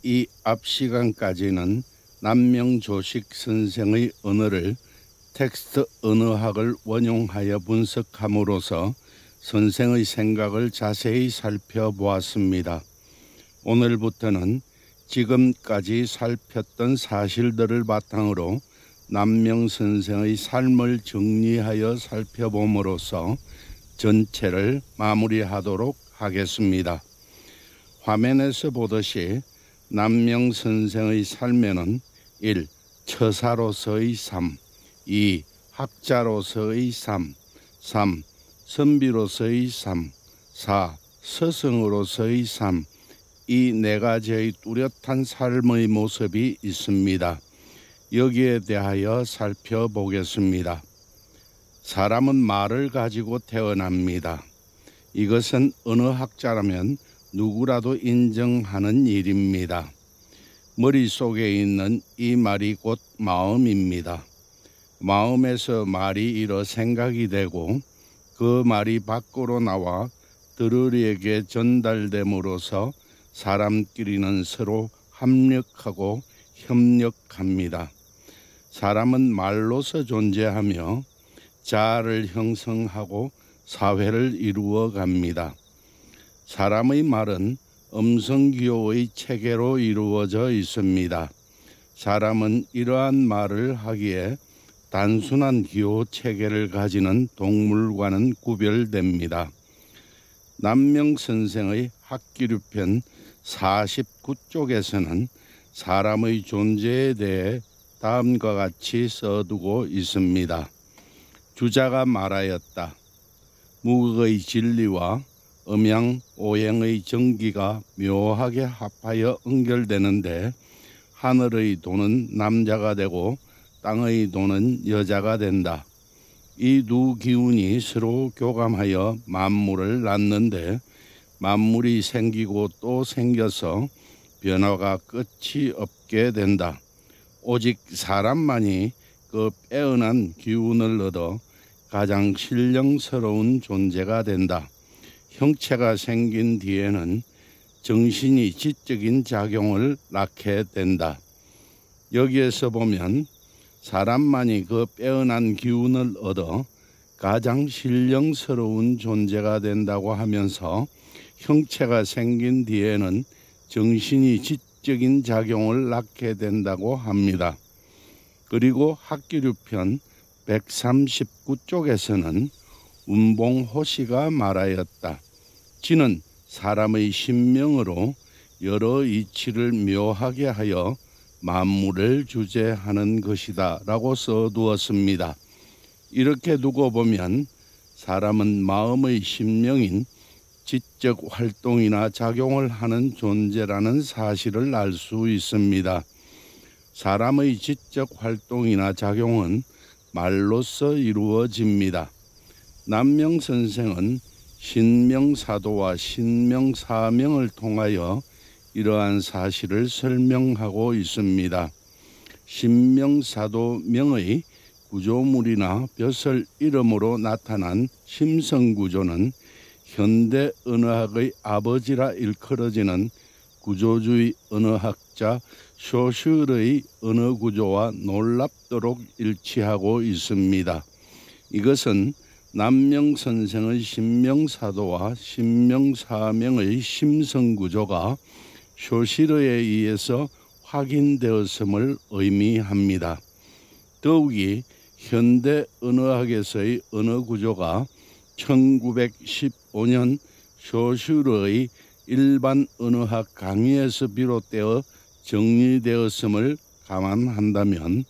이 앞 시간까지는 남명조식 선생의 언어를 텍스트 언어학을 원용하여 분석함으로써 선생의 생각을 자세히 살펴보았습니다. 오늘부터는 지금까지 살폈던 사실들을 바탕으로 남명 선생의 삶을 정리하여 살펴봄으로써 전체를 마무리하도록 하겠습니다. 화면에서 보듯이 남명 선생의 삶에는 1. 처사로서의 삶, 2. 학자로서의 삶, 3. 선비로서의 삶, 4. 스승으로서의 삶, 이 네 가지의 뚜렷한 삶의 모습이 있습니다. 여기에 대하여 살펴보겠습니다. 사람은 말을 가지고 태어납니다. 이것은 언어학자라면 누구라도 인정하는 일입니다. 머릿속에 있는 이 말이 곧 마음입니다. 마음에서 말이 일어 생각이 되고 그 말이 밖으로 나와 들으리에게 전달됨으로써 사람끼리는 서로 합력하고 협력합니다. 사람은 말로서 존재하며 자아를 형성하고 사회를 이루어 갑니다. 사람의 말은 음성기호의 체계로 이루어져 있습니다. 사람은 이러한 말을 하기에 단순한 기호 체계를 가지는 동물과는 구별됩니다. 남명 선생의 학기류편 49쪽에서는 사람의 존재에 대해 다음과 같이 써두고 있습니다. 주자가 말하였다. 무극의 진리와 음양, 오행의 정기가 묘하게 합하여 응결되는데 하늘의 도는 남자가 되고 땅의 도는 여자가 된다. 이 두 기운이 서로 교감하여 만물을 낳는데 만물이 생기고 또 생겨서 변화가 끝이 없게 된다. 오직 사람만이 그 빼어난 기운을 얻어 가장 신령스러운 존재가 된다. 형체가 생긴 뒤에는 정신이 지적인 작용을 낳게 된다. 여기에서 보면 사람만이 그 빼어난 기운을 얻어 가장 신령스러운 존재가 된다고 하면서 형체가 생긴 뒤에는 정신이 지적인 작용을 낳게 된다고 합니다. 그리고 학기류편 139쪽에서는 운봉호시가 말하였다. 지는 사람의 신명으로 여러 이치를 묘하게 하여 만물을 주재하는 것이다 라고 써두었습니다. 이렇게 두고 보면 사람은 마음의 신명인 지적 활동이나 작용을 하는 존재라는 사실을 알 수 있습니다. 사람의 지적 활동이나 작용은 말로써 이루어집니다. 남명 선생은 신명사도와 신명사명을 통하여 이러한 사실을 설명하고 있습니다. 신명사도명의 구조물이나 벼슬 이름으로 나타난 심성구조는 현대 언어학의 아버지라 일컬어지는 구조주의 언어학자 쇼슈르의 언어구조와 놀랍도록 일치하고 있습니다. 이것은 남명 선생의 신명사도와 신명사명의 심성구조가 쇼시르에 의해서 확인되었음을 의미합니다. 더욱이 현대 언어학에서의 언어구조가 1915년 쇼슈르의 일반 언어학 강의에서 비롯되어 정리되었음을 감안한다면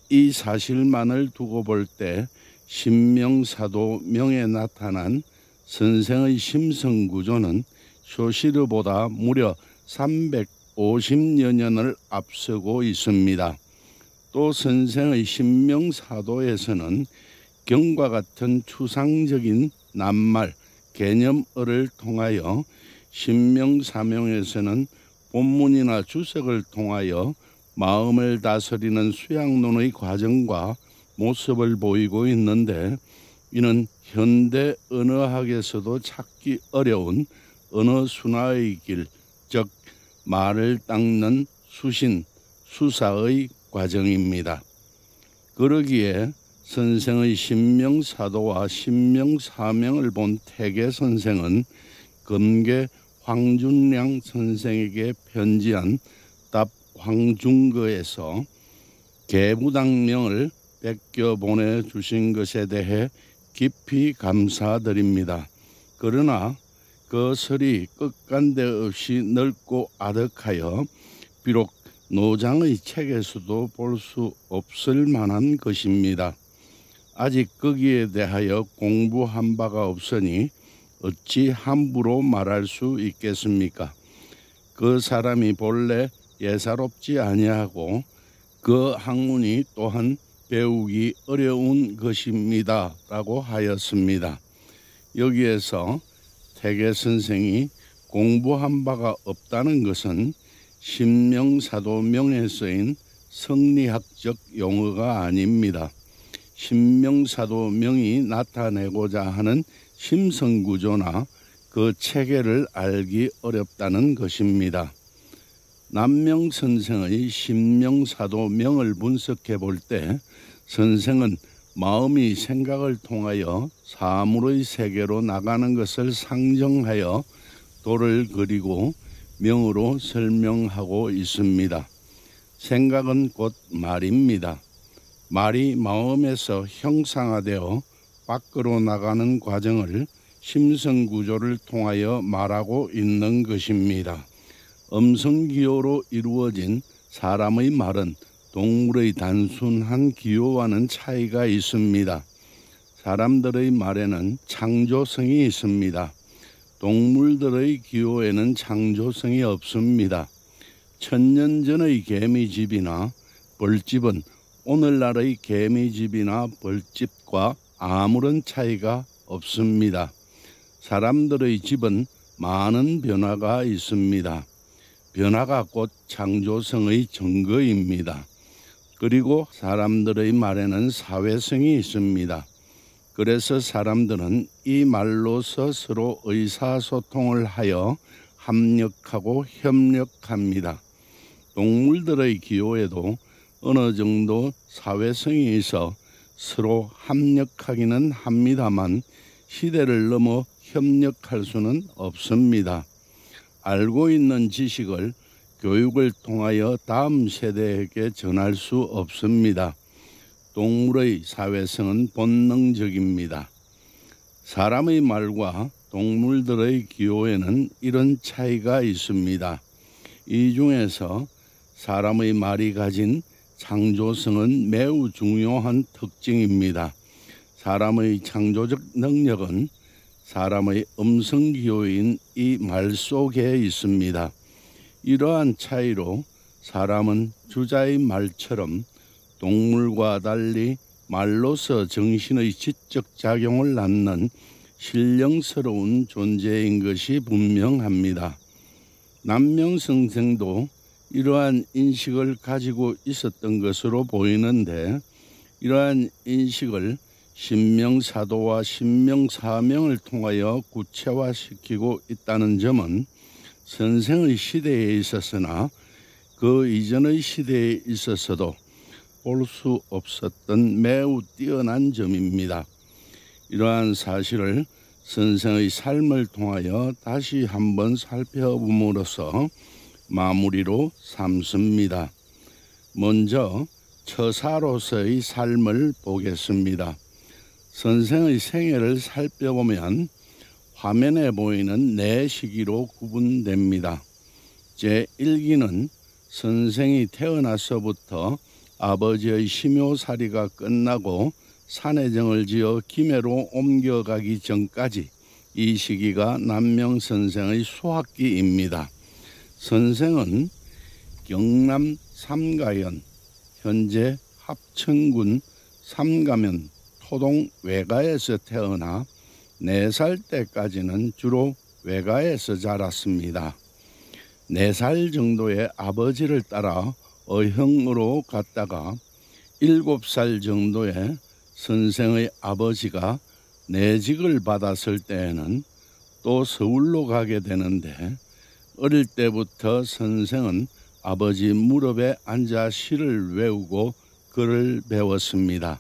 이 사실만을 두고 볼 때 신명사도명에 나타난 선생의 심성구조는 쇼시르보다 무려 350여 년을 앞서고 있습니다. 또 선생의 신명사도에서는 경과 같은 추상적인 낱말, 개념어를 통하여 신명사명에서는 본문이나 주석을 통하여 마음을 다스리는 수양론의 과정과 모습을 보이고 있는데 이는 현대 언어학에서도 찾기 어려운 언어 순화의 길, 즉 말을 닦는 수신, 수사의 과정입니다. 그러기에 선생의 신명사도와 신명사명을 본 태계 선생은 금계 황준량 선생에게 편지한 답 황중거에서 계부당명을 뺏겨 보내주신 것에 대해 깊이 감사드립니다. 그러나 그 설이 끝간데 없이 넓고 아득하여 비록 노장의 책에서도 볼 수 없을 만한 것입니다. 아직 거기에 대하여 공부한 바가 없으니 어찌 함부로 말할 수 있겠습니까? 그 사람이 본래 예사롭지 아니하고 그 학문이 또한 배우기 어려운 것입니다 라고 하였습니다. 여기에서 태계 선생이 공부한 바가 없다는 것은 신명사도명에 쓰인 성리학적 용어가 아닙니다. 신명사도명이 나타내고자 하는 심성구조나 그 체계를 알기 어렵다는 것입니다. 남명선생의 신명사도명을 분석해 볼 때 선생은 마음이 생각을 통하여 사물의 세계로 나가는 것을 상정하여 도를 그리고 명으로 설명하고 있습니다. 생각은 곧 말입니다. 말이 마음에서 형상화되어 밖으로 나가는 과정을 심성구조를 통하여 말하고 있는 것입니다. 음성기호로 이루어진 사람의 말은 동물의 단순한 기호와는 차이가 있습니다. 사람들의 말에는 창조성이 있습니다. 동물들의 기호에는 창조성이 없습니다. 천년 전의 개미집이나 벌집은 오늘날의 개미집이나 벌집과 아무런 차이가 없습니다. 사람들의 집은 많은 변화가 있습니다. 변화가 곧 창조성의 증거입니다. 그리고 사람들의 말에는 사회성이 있습니다. 그래서 사람들은 이 말로서 서로 의사소통을 하여 합력하고 협력합니다. 동물들의 기호에도 어느 정도 사회성이 있어 서로 합력하기는 합니다만 시대를 넘어 협력할 수는 없습니다. 알고 있는 지식을 교육을 통하여 다음 세대에게 전할 수 없습니다. 동물의 사회성은 본능적입니다. 사람의 말과 동물들의 기호에는 이런 차이가 있습니다. 이 중에서 사람의 말이 가진 창조성은 매우 중요한 특징입니다. 사람의 창조적 능력은 사람의 음성기호인 이 말 속에 있습니다. 이러한 차이로 사람은 주자의 말처럼 동물과 달리 말로서 정신의 지적 작용을 낳는 신령스러운 존재인 것이 분명합니다. 남명선생도 이러한 인식을 가지고 있었던 것으로 보이는데 이러한 인식을 신명사도와 신명사명을 통하여 구체화시키고 있다는 점은 선생의 시대에 있었으나 그 이전의 시대에 있어서도 볼 수 없었던 매우 뛰어난 점입니다. 이러한 사실을 선생의 삶을 통하여 다시 한번 살펴봄으로써 마무리로 삼습니다. 먼저 처사로서의 삶을 보겠습니다. 선생의 생애를 살펴보면 화면에 보이는 네 시기로 구분됩니다. 제1기는 선생이 태어나서부터 아버지의 심효살이가 끝나고 산해정을 지어 김해로 옮겨가기 전까지 이 시기가 남명선생의 수학기입니다. 선생은 경남 삼가현, 현재 합천군 삼가면 토동 외가에서 태어나 4살 때까지는 주로 외가에서 자랐습니다. 4살 정도의 아버지를 따라 어형으로 갔다가 7살 정도에 선생의 아버지가 내직을 받았을 때에는 또 서울로 가게 되는데 어릴 때부터 선생은 아버지 무릎에 앉아 시를 외우고 글을 배웠습니다.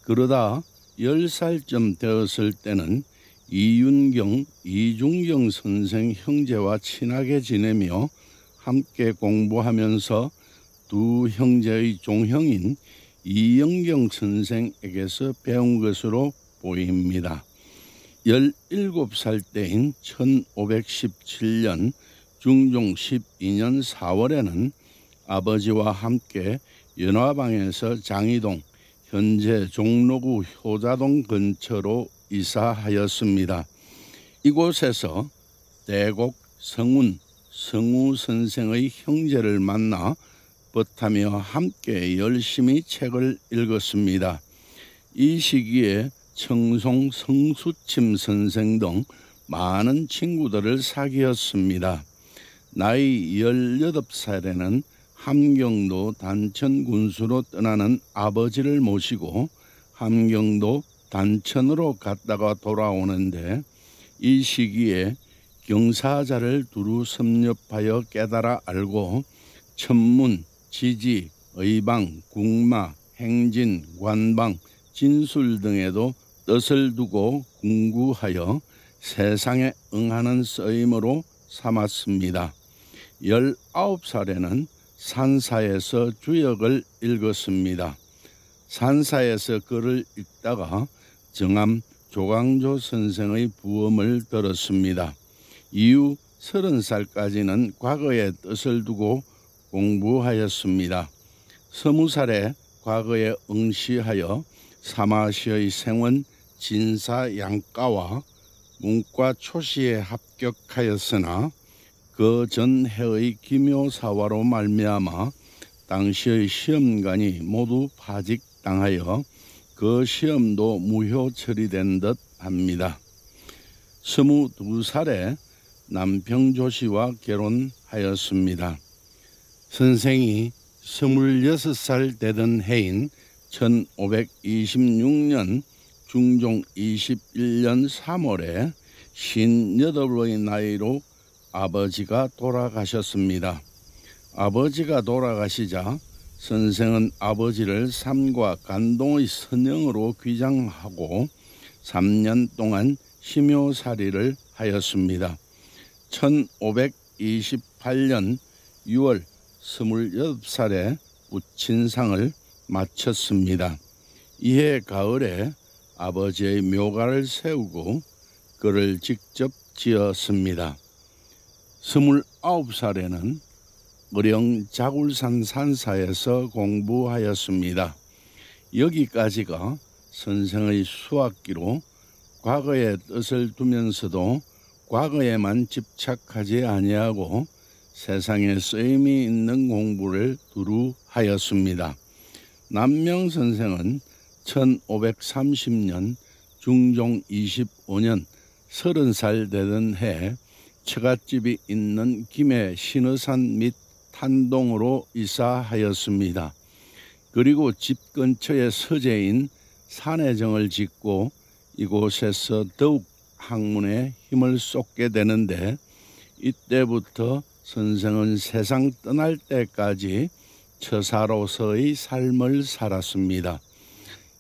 그러다 10살쯤 되었을 때는 이윤경, 이중경 선생 형제와 친하게 지내며 함께 공부하면서 두 형제의 종형인 이영경 선생에게서 배운 것으로 보입니다. 17살 때인 1517년 중종 12년 4월에는 아버지와 함께 연화방에서 장이동, 현재 종로구 효자동 근처로 이사하였습니다. 이곳에서 대곡 성운, 성우 선생의 형제를 만나 벗하며 함께 열심히 책을 읽었습니다. 이 시기에 청송 성수침 선생 등 많은 친구들을 사귀었습니다. 나이 18살에는 함경도 단천 군수로 떠나는 아버지를 모시고 함경도 단천으로 갔다가 돌아오는데, 이 시기에 경사자를 두루 섭렵하여 깨달아 알고 천문, 지지, 의방, 국마, 행진, 관방, 진술 등에도 뜻을 두고 궁구하여 세상에 응하는 쓰임으로 삼았습니다. 19살에는 산사에서 주역을 읽었습니다. 산사에서 글을 읽다가 정암 조광조 선생의 부엄을 들었습니다. 이후 30살까지는 과거의 뜻을 두고 공부하였습니다. 20살에 과거에 응시하여 사마시의 생원 진사 양과와 문과 초시에 합격하였으나 그 전해의 기묘사화로 말미암아 당시의 시험관이 모두 파직당하여 그 시험도 무효 처리된 듯 합니다. 22살에 남평조 씨와 결혼하였습니다. 선생이 26살 되던 해인 1526년 중종 21년 3월에 58의 나이로 아버지가 돌아가셨습니다. 아버지가 돌아가시자 선생은 아버지를 삼과 간동의 선영으로 귀장하고 3년 동안 심요살이를 하였습니다. 1528년 6월 28살에 부친상을 마쳤습니다. 이해 가을에 아버지의 묘가를 세우고 그를 직접 지었습니다. 29살에는 의령 자굴산 산사에서 공부하였습니다. 여기까지가 선생의 수학기로 과거의 뜻을 두면서도 과거에만 집착하지 아니하고 세상에 쓰임이 있는 공부를 두루 하였습니다. 남명 선생은 1530년 중종 25년 30살 되던 해 처갓집이 있는 김해 신의산 및 탄동으로 이사하였습니다. 그리고 집 근처에 서재인 산해정을 짓고 이곳에서 더욱 학문에 힘을 쏟게 되는데, 이때부터 선생은 세상 떠날 때까지 처사로서의 삶을 살았습니다.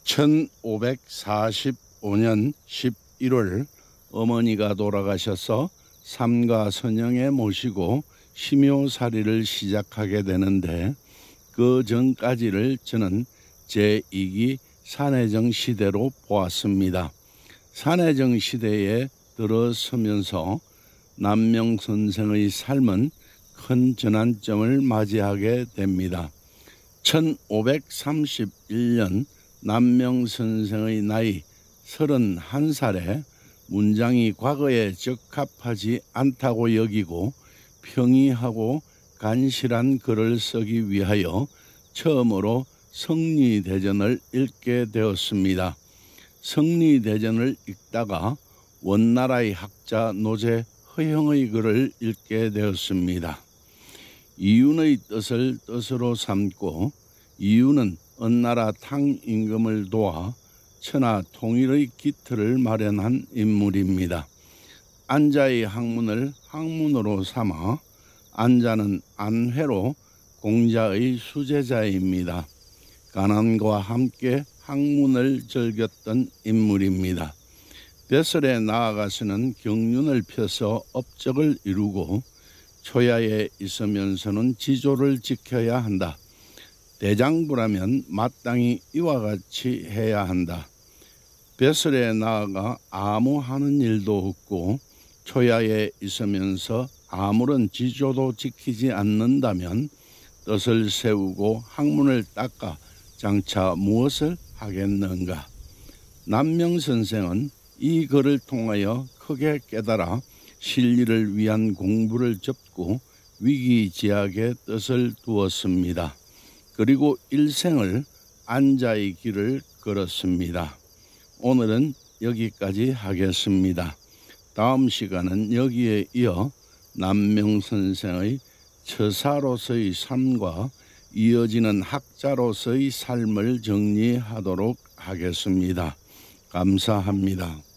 1545년 11월 어머니가 돌아가셔서 삼가 선영에 모시고 심요살이를 시작하게 되는데, 그 전까지를 저는 제2기 산해정 시대로 보았습니다. 산해정 시대에 들어서면서 남명 선생의 삶은 큰 전환점을 맞이하게 됩니다. 1531년 남명 선생의 나이 31살에 문장이 과거에 적합하지 않다고 여기고 평이하고 간실한 글을 쓰기 위하여 처음으로 성리대전을 읽게 되었습니다. 성리대전을 읽다가 원나라의 학자 노제 허형의 글을 읽게 되었습니다. 이윤의 뜻을 뜻으로 삼고 이윤은 은나라 탕임금을 도와 천하 통일의 기틀을 마련한 인물입니다. 안자의 학문을 학문으로 삼아 안자는 안회로 공자의 수제자입니다. 가난과 함께 학문을 즐겼던 인물입니다. 벼슬에 나아가서는 경륜을 펴서 업적을 이루고 초야에 있으면서는 지조를 지켜야 한다. 대장부라면 마땅히 이와 같이 해야 한다. 벼슬에 나아가 아무 하는 일도 없고 초야에 있으면서 아무런 지조도 지키지 않는다면 뜻을 세우고 학문을 닦아 장차 무엇을 하겠는가. 남명선생은 이 글을 통하여 크게 깨달아 실리를 위한 공부를 접고 위기지약의 뜻을 두었습니다. 그리고 일생을 안자의 길을 걸었습니다. 오늘은 여기까지 하겠습니다. 다음 시간은 여기에 이어 남명선생의 처사로서의 삶과 이어지는 학자로서의 삶을 정리하도록 하겠습니다. 감사합니다.